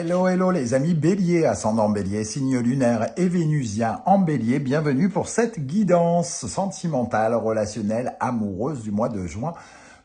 Hello, hello les amis béliers, ascendant bélier, signe lunaire et vénusien en bélier. Bienvenue pour cette guidance sentimentale, relationnelle, amoureuse du mois de juin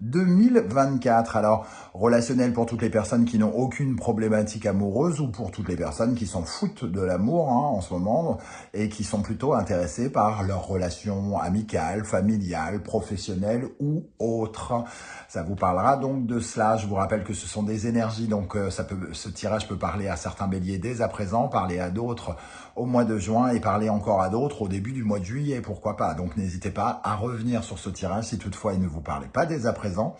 2024. Alors, relationnel pour toutes les personnes qui n'ont aucune problématique amoureuse ou pour toutes les personnes qui s'en foutent de l'amour en ce moment et qui sont plutôt intéressées par leurs relations amicales, familiales, professionnelles ou autres. Ça vous parlera donc de cela. Je vous rappelle que ce sont des énergies, donc ce tirage peut parler à certains béliers dès à présent, parler à d'autres au mois de juin et parler encore à d'autres au début du mois de juillet, pourquoi pas. Donc n'hésitez pas à revenir sur ce tirage si toutefois il ne vous parlait pas dès à présent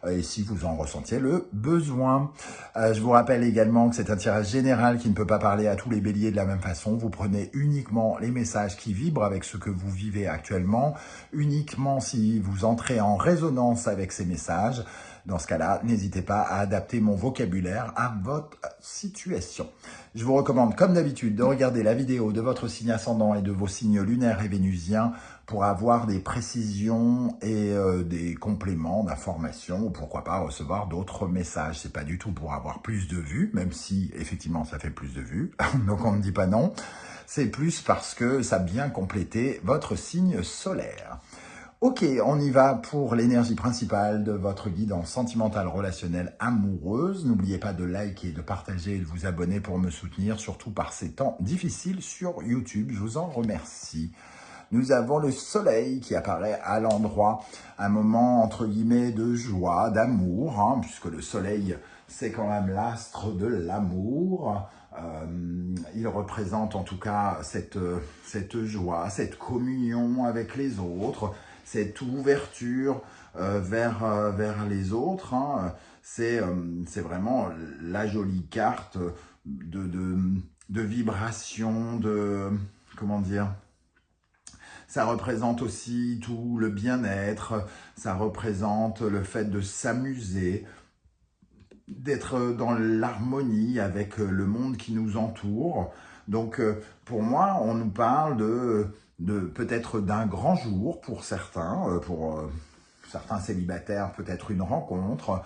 et si vous en ressentiez le besoin. Je vous rappelle également que c'est un tirage général qui ne peut pas parler à tous les béliers de la même façon. Vous prenez uniquement les messages qui vibrent avec ce que vous vivez actuellement, uniquement si vous entrez en résonance avec ces messages. Dans ce cas-là, n'hésitez pas à adapter mon vocabulaire à votre situation. Je vous recommande, comme d'habitude, de regarder la vidéo de votre signe ascendant et de vos signes lunaires et vénusiens pour avoir des précisions et des compléments d'informations ou pourquoi pas recevoir d'autres messages. C'est pas du tout pour avoir plus de vues, même si effectivement ça fait plus de vues, donc on ne dit pas non. C'est plus parce que ça vient compléter votre signe solaire. Ok, on y va pour l'énergie principale de votre guidance sentimentale, relationnelle, amoureuse. N'oubliez pas de liker, de partager et de vous abonner pour me soutenir, surtout par ces temps difficiles sur YouTube. Je vous en remercie. Nous avons le soleil qui apparaît à l'endroit, un moment entre guillemets de joie, d'amour, puisque le soleil, c'est quand même l'astre de l'amour. Il représente en tout cas cette joie, cette communion avec les autres, cette ouverture vers les autres. C'est vraiment la jolie carte de vibration, comment dire. Ça représente aussi tout le bien-être, ça représente le fait de s'amuser, d'être dans l'harmonie avec le monde qui nous entoure. Donc pour moi, on nous parle de peut-être d'un grand jour pour certains, certains célibataires, peut-être une rencontre,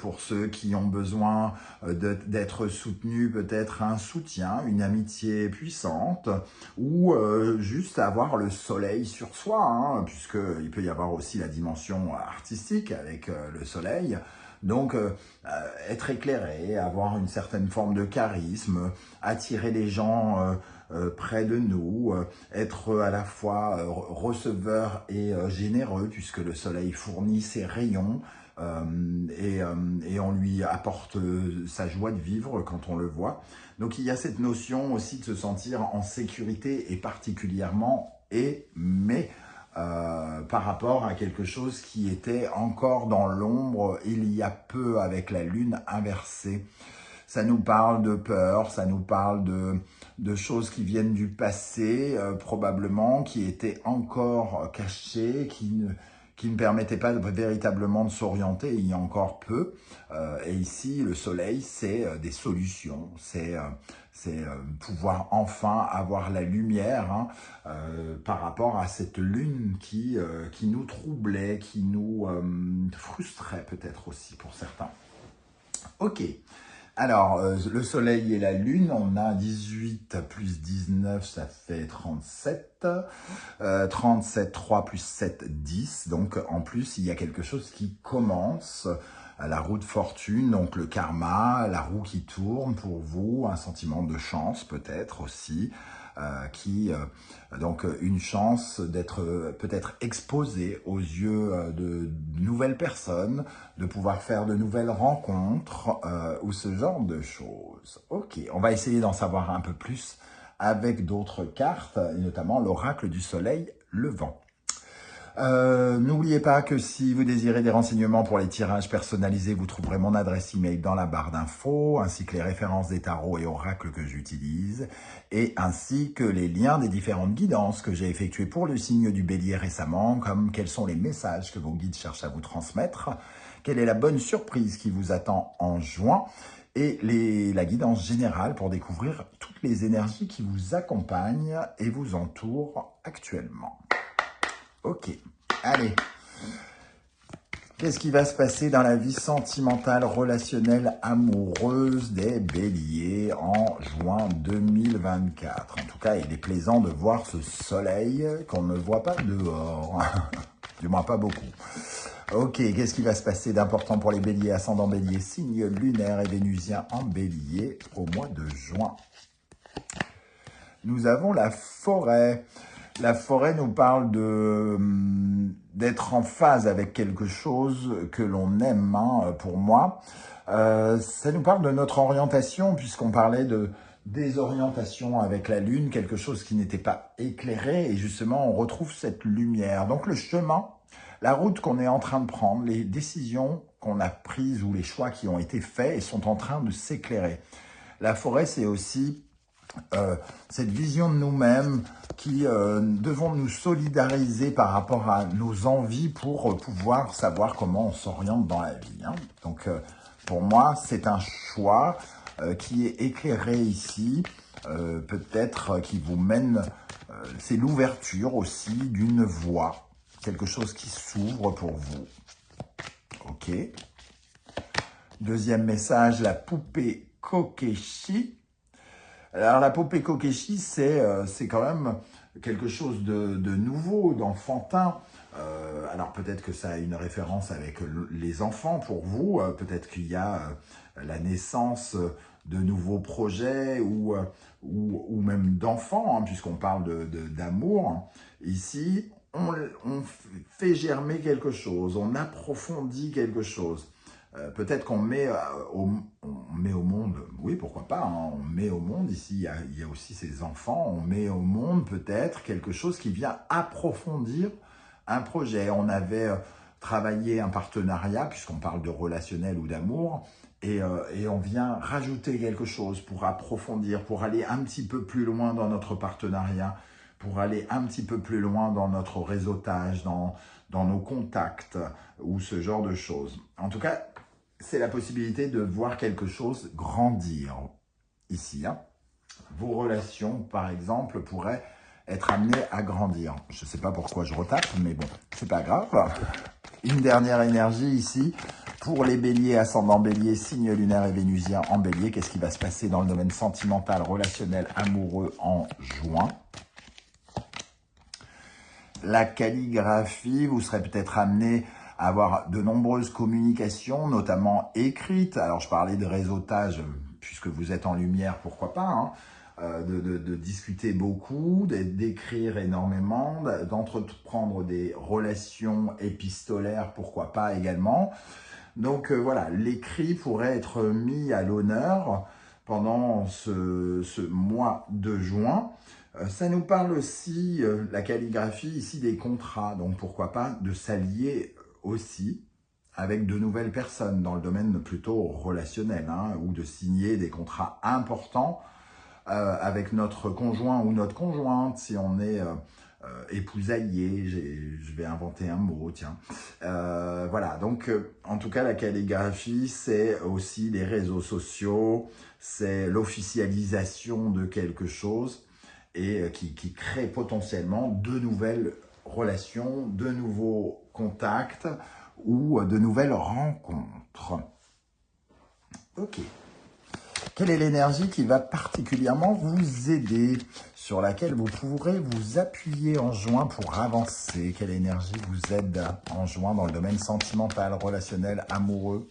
pour ceux qui ont besoin d'être soutenus, peut-être un soutien, une amitié puissante, ou juste avoir le soleil sur soi, puisqu'il peut y avoir aussi la dimension artistique avec le soleil. Donc, être éclairé, avoir une certaine forme de charisme, attirer les gens près de nous, être à la fois receveur et généreux, puisque le soleil fournit ses rayons et on lui apporte sa joie de vivre quand on le voit. Donc, il y a cette notion aussi de se sentir en sécurité et particulièrement aimé. Par rapport à quelque chose qui était encore dans l'ombre il y a peu avec la lune inversée. Ça nous parle de peur, ça nous parle de choses qui viennent du passé, probablement, qui étaient encore cachées, qui ne permettaient pas véritablement de s'orienter, il y a encore peu. Et ici, le soleil, c'est des solutions, c'est pouvoir enfin avoir la lumière par rapport à cette lune qui nous troublait, qui nous frustrait peut-être aussi pour certains. Ok. Alors, le soleil et la lune, on a 18 plus 19, ça fait 37. 37, 3 plus 7, 10. Donc, en plus, il y a quelque chose qui commence. La roue de fortune, donc le karma, la roue qui tourne pour vous, un sentiment de chance peut-être aussi. Donc une chance d'être peut-être exposé aux yeux de nouvelles personnes, de pouvoir faire de nouvelles rencontres ou ce genre de choses. Ok, on va essayer d'en savoir un peu plus avec d'autres cartes, et notamment l'oracle du soleil levant. N'oubliez pas que si vous désirez des renseignements pour les tirages personnalisés, vous trouverez mon adresse email dans la barre d'infos, ainsi que les références des tarots et oracles que j'utilise, et ainsi que les liens des différentes guidances que j'ai effectuées pour le signe du bélier récemment, comme quels sont les messages que vos guides cherchent à vous transmettre, quelle est la bonne surprise qui vous attend en juin, et la guidance générale pour découvrir toutes les énergies qui vous accompagnent et vous entourent actuellement. Ok, allez, Qu'est-ce qui va se passer dans la vie sentimentale, relationnelle, amoureuse des béliers en juin 2024? En tout cas, il est plaisant de voir ce soleil qu'on ne voit pas dehors. Du moins, pas beaucoup. Ok, qu'est-ce qui va se passer d'important pour les béliers, ascendant bélier, signe lunaire et vénusien en bélier au mois de juin? Nous avons la forêt. La forêt nous parle d'être en phase avec quelque chose que l'on aime, hein, pour moi. Ça nous parle de notre orientation, puisqu'on parlait de désorientation avec la lune, quelque chose qui n'était pas éclairé, et justement on retrouve cette lumière. Donc le chemin, la route qu'on est en train de prendre, les décisions qu'on a prises ou les choix qui ont été faits et sont en train de s'éclairer. La forêt, c'est aussi cette vision de nous-mêmes qui devons nous solidariser par rapport à nos envies pour pouvoir savoir comment on s'oriente dans la vie, hein. Donc, pour moi, c'est un choix qui est éclairé ici, peut-être qui vous mène, c'est l'ouverture aussi d'une voie, quelque chose qui s'ouvre pour vous. Ok. Deuxième message, la poupée Kokeshi. Alors, la poupée Kokeshi, c'est quand même quelque chose de nouveau, d'enfantin. Alors, peut-être que ça a une référence avec les enfants pour vous. Peut-être qu'il y a la naissance de nouveaux projets ou même d'enfants, hein, puisqu'on parle d'amour. Ici, on fait germer quelque chose, on approfondit quelque chose. Peut-être qu'on met, on met au monde, oui, pourquoi pas, hein, on met au monde, ici, il y a aussi ces enfants, on met au monde peut-être quelque chose qui vient approfondir un projet. On avait travaillé un partenariat, puisqu'on parle de relationnel ou d'amour, et on vient rajouter quelque chose pour approfondir, pour aller un petit peu plus loin dans notre partenariat, pour aller un petit peu plus loin dans notre réseautage, dans nos contacts, ou ce genre de choses. En tout cas, c'est la possibilité de voir quelque chose grandir ici, hein. Vos relations, par exemple, pourraient être amenées à grandir. Je ne sais pas pourquoi je retape, mais bon, c'est pas grave. Une dernière énergie ici, pour les béliers, ascendant bélier, signe lunaire et vénusien en bélier. Qu'est-ce qui va se passer dans le domaine sentimental, relationnel, amoureux en juin? La calligraphie, vous serez peut-être amené à avoir de nombreuses communications, notamment écrites. Alors, je parlais de réseautage, puisque vous êtes en lumière, pourquoi pas, hein, de discuter beaucoup, d'écrire énormément, d'entreprendre des relations épistolaires, pourquoi pas également. Donc, voilà, l'écrit pourrait être mis à l'honneur pendant ce mois de juin. Ça nous parle aussi, la calligraphie, ici des contrats, donc pourquoi pas de s'allier aussi avec de nouvelles personnes dans le domaine plutôt relationnel, hein, ou de signer des contrats importants avec notre conjoint ou notre conjointe, si on est épousaillé, je vais inventer un mot, tiens. Voilà, donc en tout cas la calligraphie, c'est aussi les réseaux sociaux, c'est l'officialisation de quelque chose, et qui crée potentiellement de nouvelles relations, de nouveaux contacts ou de nouvelles rencontres. Ok. Quelle est l'énergie qui va particulièrement vous aider, sur laquelle vous pourrez vous appuyer en juin pour avancer? Quelle énergie vous aide en juin dans le domaine sentimental, relationnel, amoureux?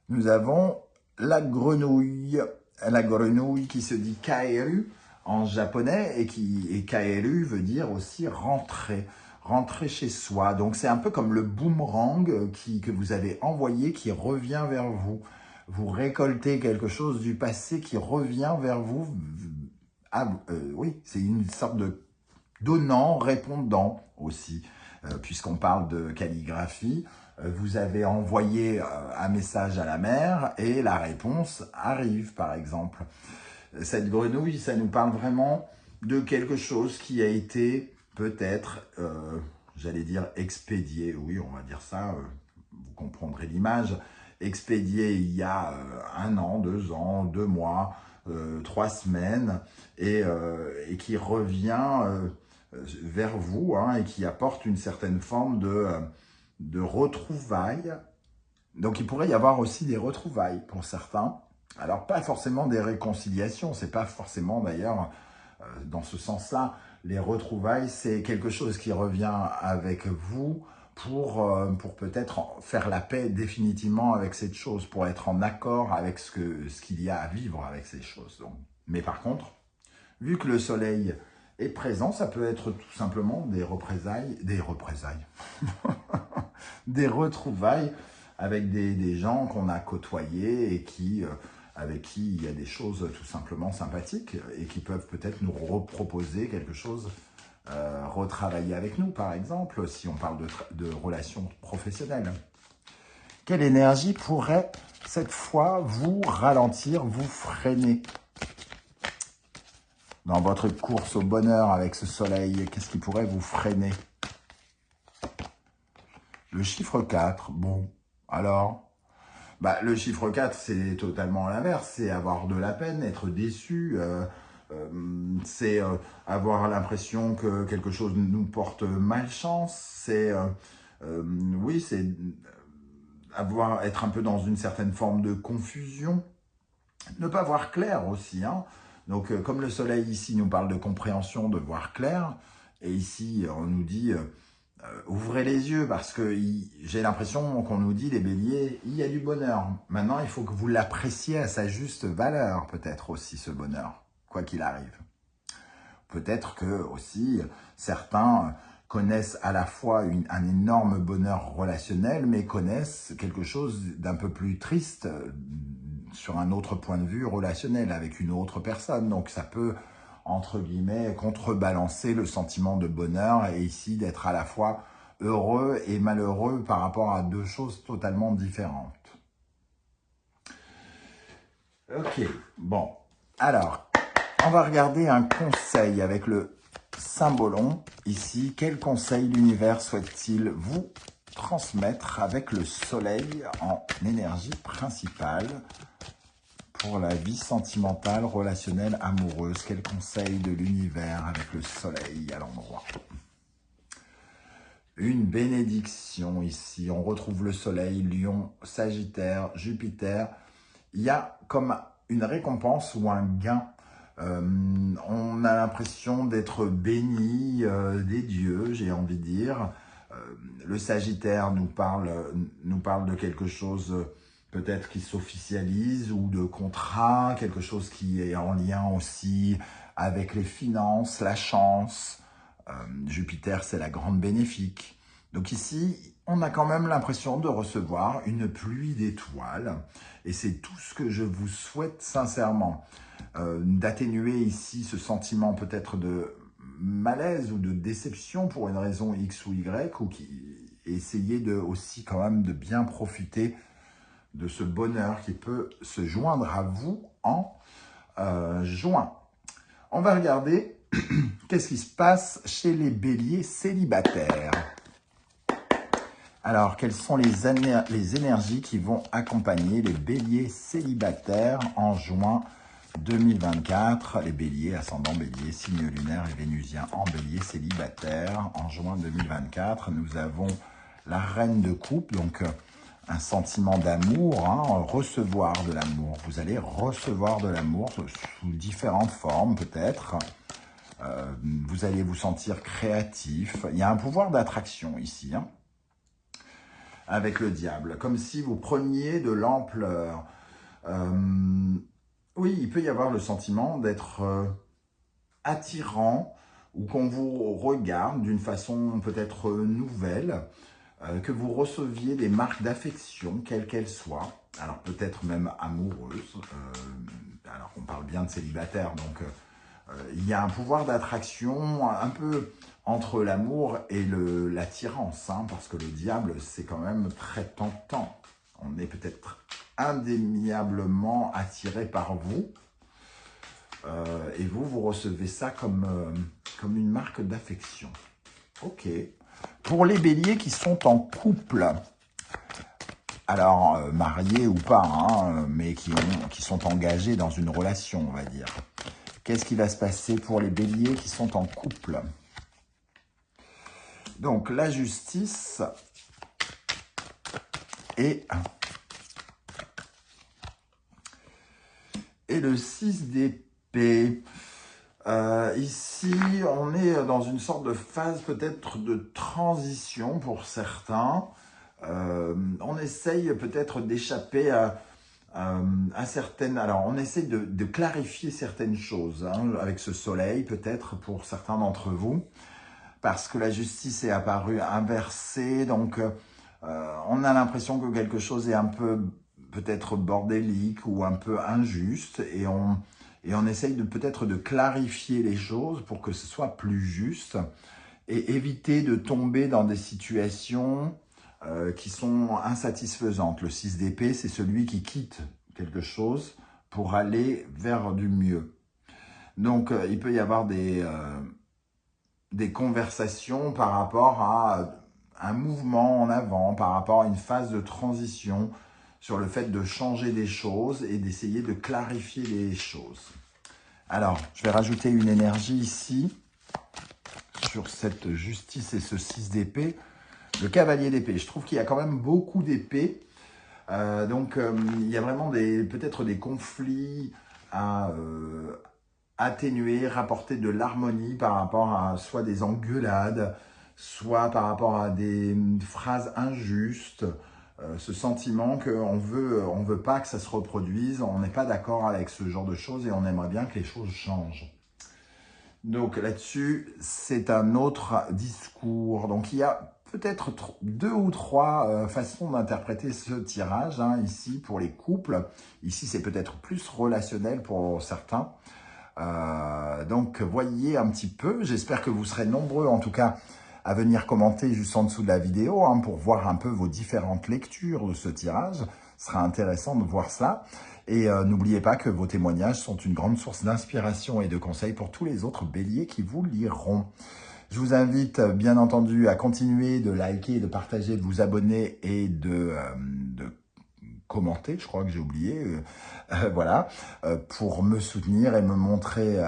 Nous avons la grenouille. La grenouille qui se dit kaeru en japonais et kaeru veut dire aussi rentrer, rentrer chez soi. Donc c'est un peu comme le boomerang que vous avez envoyé qui revient vers vous. Vous récoltez quelque chose du passé qui revient vers vous. Oui, c'est une sorte de donnant, répondant aussi, puisqu'on parle de calligraphie. Vous avez envoyé un message à la mer et la réponse arrive, par exemple. Cette grenouille, ça nous parle vraiment de quelque chose qui a été peut-être, j'allais dire, expédié. Oui, on va dire ça, vous comprendrez l'image. Expédié il y a 1 an, 2 ans, 2 mois, 3 semaines, et qui revient vers vous, hein, et qui apporte une certaine forme de retrouvailles. Donc, il pourrait y avoir aussi des retrouvailles pour certains. Alors, pas forcément des réconciliations, c'est pas forcément d'ailleurs dans ce sens-là. Les retrouvailles, c'est quelque chose qui revient avec vous pour peut-être faire la paix définitivement avec cette chose, pour être en accord avec ce qu'il y a à vivre avec ces choses. Donc. Mais par contre, vu que le soleil est présent, ça peut être tout simplement des représailles, des retrouvailles avec des gens qu'on a côtoyés et avec qui il y a des choses tout simplement sympathiques et qui peuvent peut-être nous reproposer quelque chose, retravailler avec nous par exemple, si on parle de relations professionnelles. Quelle énergie pourrait cette fois vous ralentir, vous freiner dans votre course au bonheur avec ce soleil? Qu'est-ce qui pourrait vous freiner? Le chiffre 4, bon, alors, le chiffre 4, c'est totalement l'inverse, c'est avoir de la peine, être déçu, c'est avoir l'impression que quelque chose nous porte malchance, c'est, oui, c'est être un peu dans une certaine forme de confusion, ne pas voir clair aussi, hein. Donc, comme le soleil ici nous parle de compréhension, de voir clair, et ici, on nous dit... ouvrez les yeux parce que j'ai l'impression qu'on nous dit, les béliers, il y a du bonheur. Maintenant, il faut que vous l'appréciez à sa juste valeur, peut-être aussi, ce bonheur, quoi qu'il arrive. Peut-être que aussi, certains connaissent à la fois un énorme bonheur relationnel, mais connaissent quelque chose d'un peu plus triste sur un autre point de vue relationnel avec une autre personne. Donc, ça peut... entre guillemets, contrebalancer le sentiment de bonheur et ici d'être à la fois heureux et malheureux par rapport à deux choses totalement différentes. Ok, bon, alors, on va regarder un conseil avec le symbolon ici. Quel conseil l'univers souhaite-t-il vous transmettre avec le soleil en énergie principale pour la vie sentimentale, relationnelle, amoureuse? Quel conseil de l'univers avec le soleil à l'endroit? Une bénédiction ici. On retrouve le soleil, Lion, Sagittaire, Jupiter. Il y a comme une récompense ou un gain. On a l'impression d'être béni des dieux, j'ai envie de dire. Le Sagittaire nous parle de quelque chose... peut-être qui s'officialise ou de contrat, quelque chose qui est en lien aussi avec les finances, la chance. Jupiter, c'est la grande bénéfique. Donc ici, on a quand même l'impression de recevoir une pluie d'étoiles. Et c'est tout ce que je vous souhaite sincèrement. D'atténuer ici ce sentiment peut-être de malaise ou de déception pour une raison X ou Y, ou essayer aussi quand même de bien profiter de ce bonheur qui peut se joindre à vous en juin. On va regarder qu'est-ce qui se passe chez les béliers célibataires. Alors, quelles sont les énergies qui vont accompagner les béliers célibataires en juin 2024? Les béliers, ascendant bélier, signe lunaire et vénusien en bélier célibataire en juin 2024. Nous avons la reine de coupe, donc... un sentiment d'amour, hein, recevoir de l'amour. Vous allez recevoir de l'amour sous différentes formes peut-être. Vous allez vous sentir créatif. Il y a un pouvoir d'attraction ici, hein, avec le diable. Comme si vous preniez de l'ampleur. Oui, il peut y avoir le sentiment d'être attirant ou qu'on vous regarde d'une façon peut-être nouvelle. Que vous receviez des marques d'affection, quelles qu'elles soient, alors peut-être même amoureuses, alors qu'on parle bien de célibataire, donc il y a un pouvoir d'attraction un peu entre l'amour et l'attirance, hein, parce que le diable, c'est quand même très tentant. On est peut-être indéniablement attiré par vous, et vous recevez ça comme une marque d'affection. Ok. Pour les béliers qui sont en couple, alors mariés ou pas, hein, mais qui sont engagés dans une relation, on va dire. Qu'est-ce qui va se passer pour les béliers qui sont en couple? Donc, la justice, et le 6 d'épée. Ici, on est dans une sorte de phase peut-être de transition pour certains. On essaye peut-être d'échapper à certaines... Alors, on essaye de clarifier certaines choses hein, avec ce soleil, peut-être pour certains d'entre vous, parce que la justice est apparue inversée, donc on a l'impression que quelque chose est un peu peut-être bordélique ou un peu injuste, et on essaye peut-être de clarifier les choses pour que ce soit plus juste, et éviter de tomber dans des situations qui sont insatisfaisantes. Le 6 d'épée, c'est celui qui quitte quelque chose pour aller vers du mieux. Donc, il peut y avoir des conversations par rapport à un mouvement en avant, par rapport à une phase de transition, sur le fait de changer des choses et d'essayer de clarifier les choses. Alors, je vais rajouter une énergie ici, sur cette justice et ce 6 d'épée. Le cavalier d'épée, je trouve qu'il y a quand même beaucoup d'épées. Donc, il y a vraiment peut-être des conflits à atténuer, rapporter de l'harmonie par rapport à soit des engueulades, soit par rapport à des phrases injustes, ce sentiment qu'on veut pas que ça se reproduise, on n'est pas d'accord avec ce genre de choses et on aimerait bien que les choses changent. Donc là-dessus, c'est un autre discours. Donc il y a peut-être 2 ou 3 façons d'interpréter ce tirage, hein, ici pour les couples. Ici, c'est peut-être plus relationnel pour certains. Donc voyez un petit peu, j'espère que vous serez nombreux en tout cas à venir commenter juste en dessous de la vidéo hein, pour voir un peu vos différentes lectures de ce tirage. Ce sera intéressant de voir cela. Et n'oubliez pas que vos témoignages sont une grande source d'inspiration et de conseils pour tous les autres béliers qui vous liront. Je vous invite bien entendu à continuer de liker, de partager, de vous abonner et de commenter, je crois que j'ai oublié, voilà, pour me soutenir et me montrer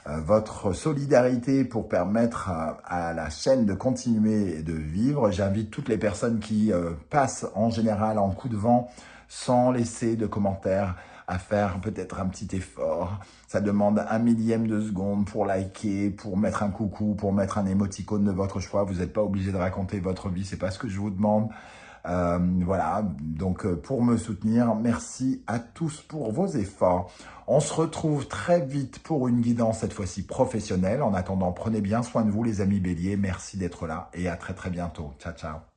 votre solidarité pour permettre à la chaîne de continuer et de vivre. J'invite toutes les personnes qui passent en général en coup de vent sans laisser de commentaires à faire peut-être un petit effort. Ça demande 1/1000 de seconde pour liker, pour mettre un coucou, pour mettre un émoticône de votre choix. Vous n'êtes pas obligé de raconter votre vie, c'est pas ce que je vous demande. Voilà, donc pour me soutenir, merci à tous pour vos efforts. On se retrouve très vite pour une guidance, cette fois-ci professionnelle. En attendant, prenez bien soin de vous les amis béliers. Merci d'être là et à très très bientôt. Ciao, ciao.